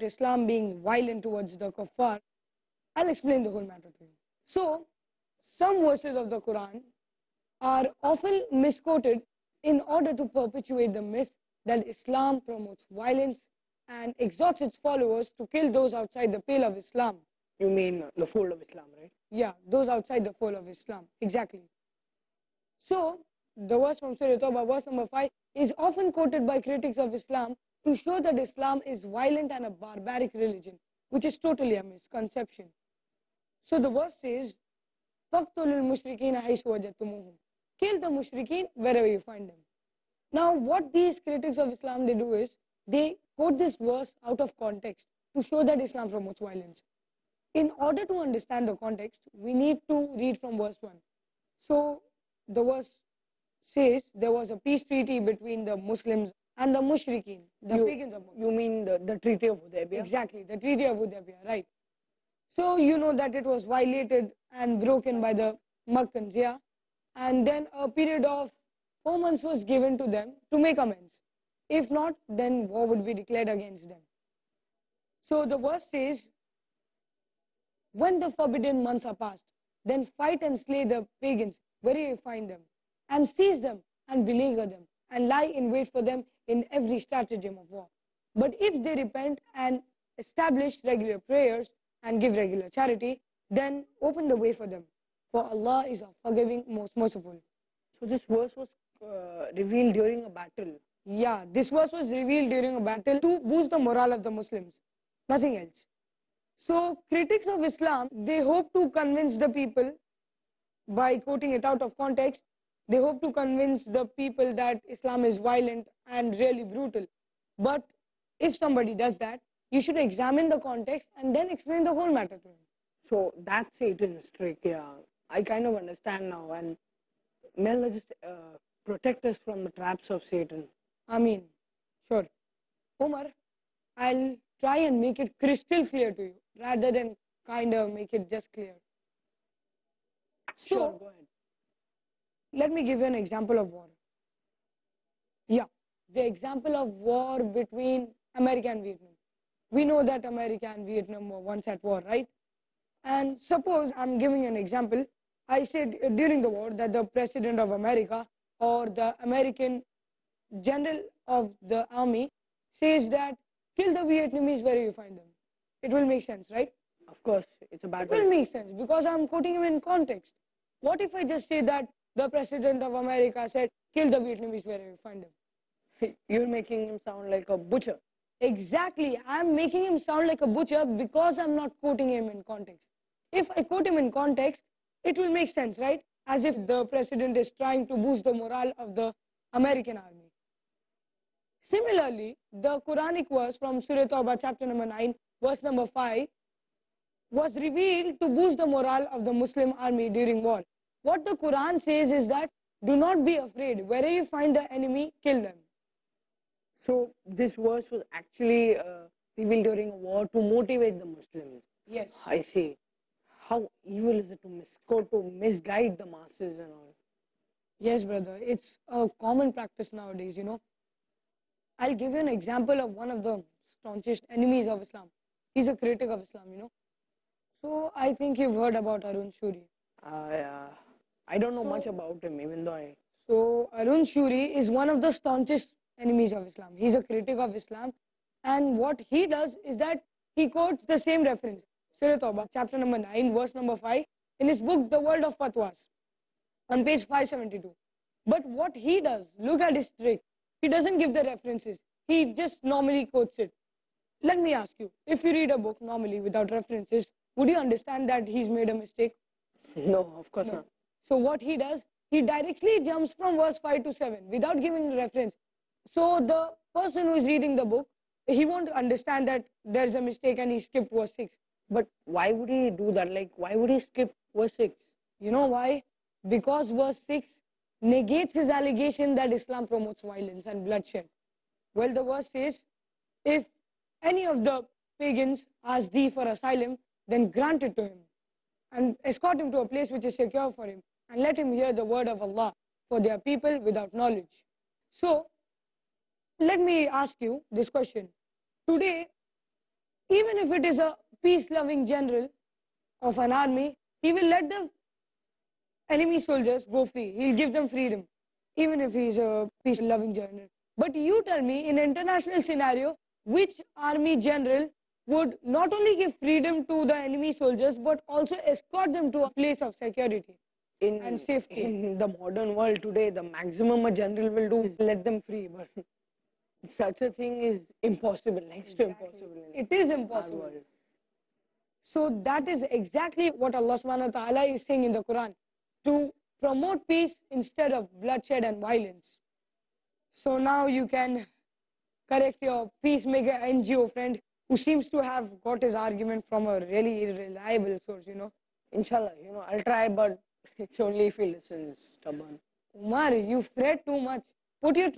Islam being violent towards the Kafir, I'll explain the whole matter to you. So, some verses of the Quran are often misquoted in order to perpetuate the myth that Islam promotes violence and exhorts its followers to kill those outside the pale of Islam. You mean the fold of Islam, right? Yeah, those outside the fold of Islam. Exactly. So, the verse from Surah Tawbah, verse number 5, is often quoted by critics of Islam to show that Islam is violent and a barbaric religion, which is totally a misconception. So the verse says, فَقْتُلُ الْمُشْرِكِينَ حَيْثُ وَجَدْتُمُوهُمْ. Kill the mushrikeen wherever you find them. Now, what these critics of Islam, they do is, they quote this verse out of context to show that Islam promotes violence. In order to understand the context, we need to read from verse 1. So, the verse says there was a peace treaty between the Muslims and the mushrikeen, the pagans of Makkah. You mean the Treaty of Hudaybiyah? Exactly, the Treaty of Hudaybiyah, right. So, you know that it was violated and broken by the Makkans, yeah. And then a period of 4 months was given to them to make amends. If not, then war would be declared against them. So the verse says, when the forbidden months are past, then fight and slay the pagans where you find them, and seize them and beleaguer them, and lie in wait for them in every stratagem of war. But if they repent and establish regular prayers and give regular charity, then open the way for them. For Allah is a forgiving, most merciful. So this verse was revealed during a battle. Yeah, this verse was revealed during a battle to boost the morale of the Muslims. Nothing else. So critics of Islam, they hope to convince the people by quoting it out of context. They hope to convince the people that Islam is violent and really brutal. But if somebody does that, you should examine the context and then explain the whole matter to him. So that's Satan's trick, yeah. I kind of understand now. And may Allah just protect us from the traps of Satan. Ameen. Sure. Omar, I'll try and make it crystal clear to you rather than kind of make it just clear. So, Sure, go ahead. Let me give you an example of war. Yeah, the example of war between America and Vietnam. We know that America and Vietnam were once at war, right? And suppose I'm giving you an example. I said during the war that the president of America or the American general of the army says that kill the Vietnamese wherever you find them. It will make sense, right? Of course, it's a battle. It will make sense because I'm quoting him in context. What if I just say that the president of America said, kill the Vietnamese wherever you find them? You're making him sound like a butcher. Exactly. I'm making him sound like a butcher because I'm not quoting him in context. If I quote him in context, it will make sense, right? As if the president is trying to boost the morale of the American army. Similarly, the Quranic verse from Surah Tawbah, chapter number 9, verse number 5, was revealed to boost the morale of the Muslim army during war. What the Quran says is that, do not be afraid. Wherever you find the enemy, kill them. So this verse was actually revealed during a war to motivate the Muslims. Yes. I see. How evil is it to misquote, to misguide the masses and all? Yes, brother. It's a common practice nowadays, you know. I'll give you an example of one of the staunchest enemies of Islam. He's a critic of Islam, you know. So I think you've heard about Arun Shuri. I don't know much about him, even though I... So Arun Shuri is one of the staunchest enemies of Islam. He's a critic of Islam. And what he does is that he quotes the same reference. Surah Tawbah, chapter number 9, verse number 5, in his book, The World of Fatwas, on page 572. But what he does, look at his trick. He doesn't give the references. He just normally quotes it. Let me ask you, if you read a book normally without references, would you understand that he's made a mistake? No, of course not. So what he does, he directly jumps from verse 5 to 7 without giving the reference. So the person who is reading the book, he won't understand that there's a mistake and he skipped verse 6. But why would he do that? Like, why would he skip verse 6? You know why? Because verse 6 negates his allegation that Islam promotes violence and bloodshed. Well, the verse says, if any of the pagans ask thee for asylum, then grant it to him and escort him to a place which is secure for him and let him hear the word of Allah, for they are people without knowledge. So, let me ask you this question. Today, Even if it is a peace-loving general of an army, he will let the enemy soldiers go free. He'll give them freedom, even if he's a peace-loving general. But you tell me, in an international scenario, which army general would not only give freedom to the enemy soldiers, but also escort them to a place of security and safety? In the modern world today, the maximum a general will do is let them free. But such a thing is impossible, next to impossible. It is impossible. So that is exactly what Allah subhanahu wa ta'ala is saying in the Quran, to promote peace instead of bloodshed and violence. So now you can correct your peacemaker NGO friend who seems to have got his argument from a really reliable source, Inshallah, I'll try, but it's only if he listens stubborn. Umar, you fret too much. Put your